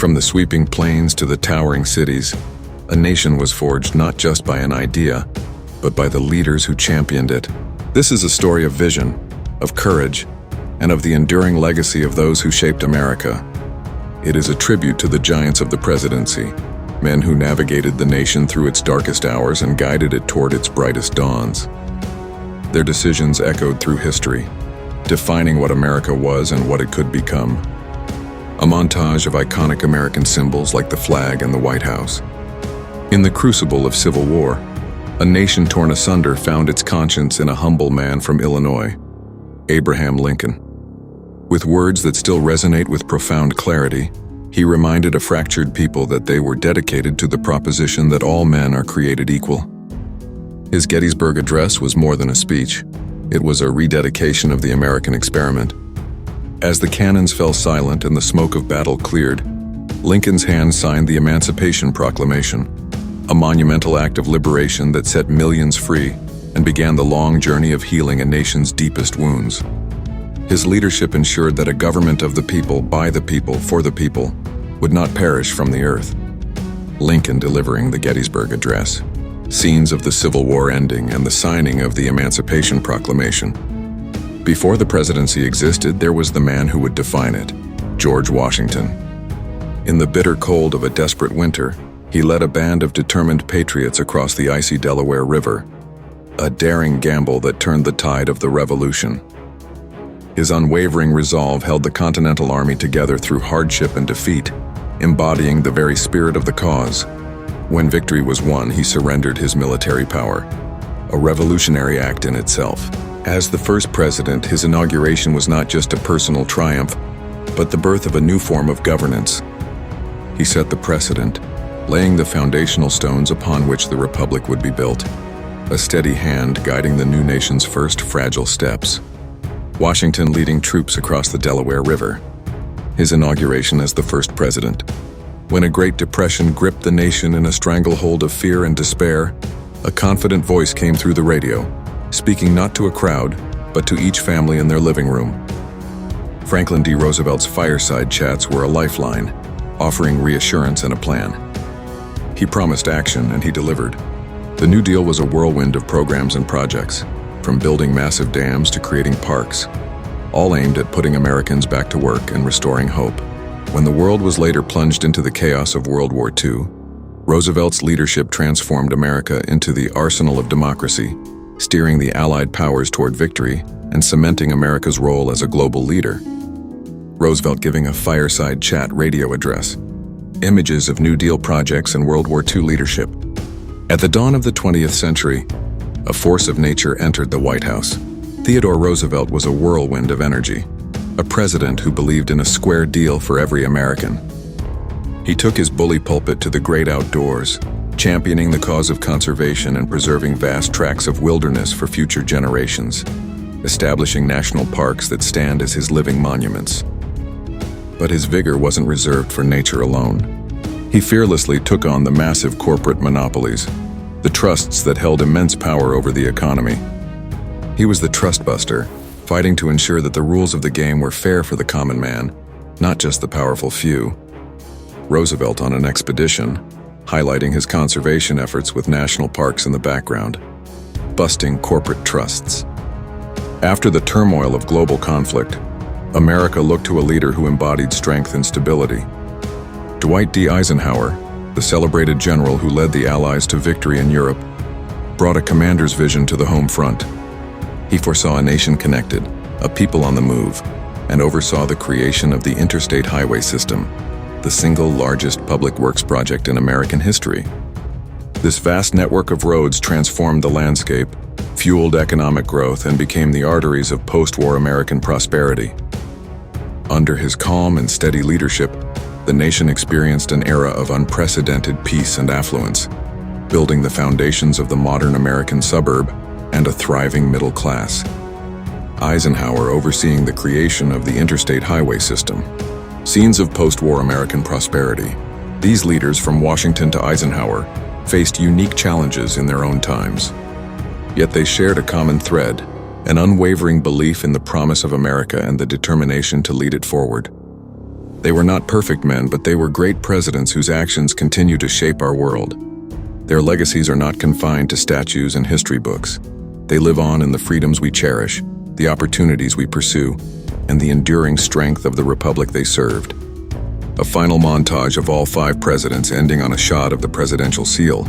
From the sweeping plains to the towering cities, a nation was forged not just by an idea, but by the leaders who championed it. This is a story of vision, of courage, and of the enduring legacy of those who shaped America. It is a tribute to the giants of the presidency, men who navigated the nation through its darkest hours and guided it toward its brightest dawns. Their decisions echoed through history, defining what America was and what it could become. A montage of iconic American symbols like the flag and the White House. In the crucible of civil war, a nation torn asunder found its conscience in a humble man from Illinois, Abraham Lincoln. With words that still resonate with profound clarity, he reminded a fractured people that they were dedicated to the proposition that all men are created equal. His Gettysburg Address was more than a speech. It was a rededication of the American experiment. As the cannons fell silent and the smoke of battle cleared, Lincoln's hand signed the Emancipation Proclamation, a monumental act of liberation that set millions free and began the long journey of healing a nation's deepest wounds. His leadership ensured that a government of the people, by the people, for the people, would not perish from the earth. Lincoln delivering the Gettysburg Address, scenes of the Civil War ending and the signing of the Emancipation Proclamation. Before the presidency existed, there was the man who would define it, George Washington. In the bitter cold of a desperate winter, he led a band of determined patriots across the icy Delaware River, a daring gamble that turned the tide of the Revolution. His unwavering resolve held the Continental Army together through hardship and defeat, embodying the very spirit of the cause. When victory was won, he surrendered his military power, a revolutionary act in itself. As the first president, his inauguration was not just a personal triumph, but the birth of a new form of governance. He set the precedent, laying the foundational stones upon which the republic would be built, a steady hand guiding the new nation's first fragile steps. Washington leading troops across the Delaware River. His inauguration as the first president. When a Great Depression gripped the nation in a stranglehold of fear and despair, a confident voice came through the radio, speaking not to a crowd, but to each family in their living room. Franklin D. Roosevelt's fireside chats were a lifeline, offering reassurance and a plan. He promised action, and he delivered. The New Deal was a whirlwind of programs and projects, from building massive dams to creating parks, all aimed at putting Americans back to work and restoring hope. When the world was later plunged into the chaos of World War II, Roosevelt's leadership transformed America into the arsenal of democracy, steering the Allied powers toward victory and cementing America's role as a global leader. Roosevelt giving a fireside chat radio address. Images of New Deal projects and World War II leadership. At the dawn of the 20th century, a force of nature entered the White House. Theodore Roosevelt was a whirlwind of energy, a president who believed in a square deal for every American. He took his bully pulpit to the great outdoors, championing the cause of conservation and preserving vast tracts of wilderness for future generations, establishing national parks that stand as his living monuments. But his vigor wasn't reserved for nature alone. He fearlessly took on the massive corporate monopolies, the trusts that held immense power over the economy. He was the trustbuster, fighting to ensure that the rules of the game were fair for the common man, not just the powerful few. Roosevelt on an expedition, highlighting his conservation efforts with national parks in the background, busting corporate trusts. After the turmoil of global conflict, America looked to a leader who embodied strength and stability. Dwight D. Eisenhower, the celebrated general who led the Allies to victory in Europe, brought a commander's vision to the home front. He foresaw a nation connected, a people on the move, and oversaw the creation of the Interstate Highway System, the single largest public works project in American history. This vast network of roads transformed the landscape, fueled economic growth, and became the arteries of post-war American prosperity. Under his calm and steady leadership, the nation experienced an era of unprecedented peace and affluence, building the foundations of the modern American suburb and a thriving middle class. Eisenhower overseeing the creation of the Interstate Highway System. Scenes of post-war American prosperity. These leaders, from Washington to Eisenhower, faced unique challenges in their own times. Yet they shared a common thread, an unwavering belief in the promise of America and the determination to lead it forward. They were not perfect men, but they were great presidents whose actions continue to shape our world. Their legacies are not confined to statues and history books. They live on in the freedoms we cherish, the opportunities we pursue, and the enduring strength of the republic they served. A final montage of all 5 presidents ending on a shot of the presidential seal.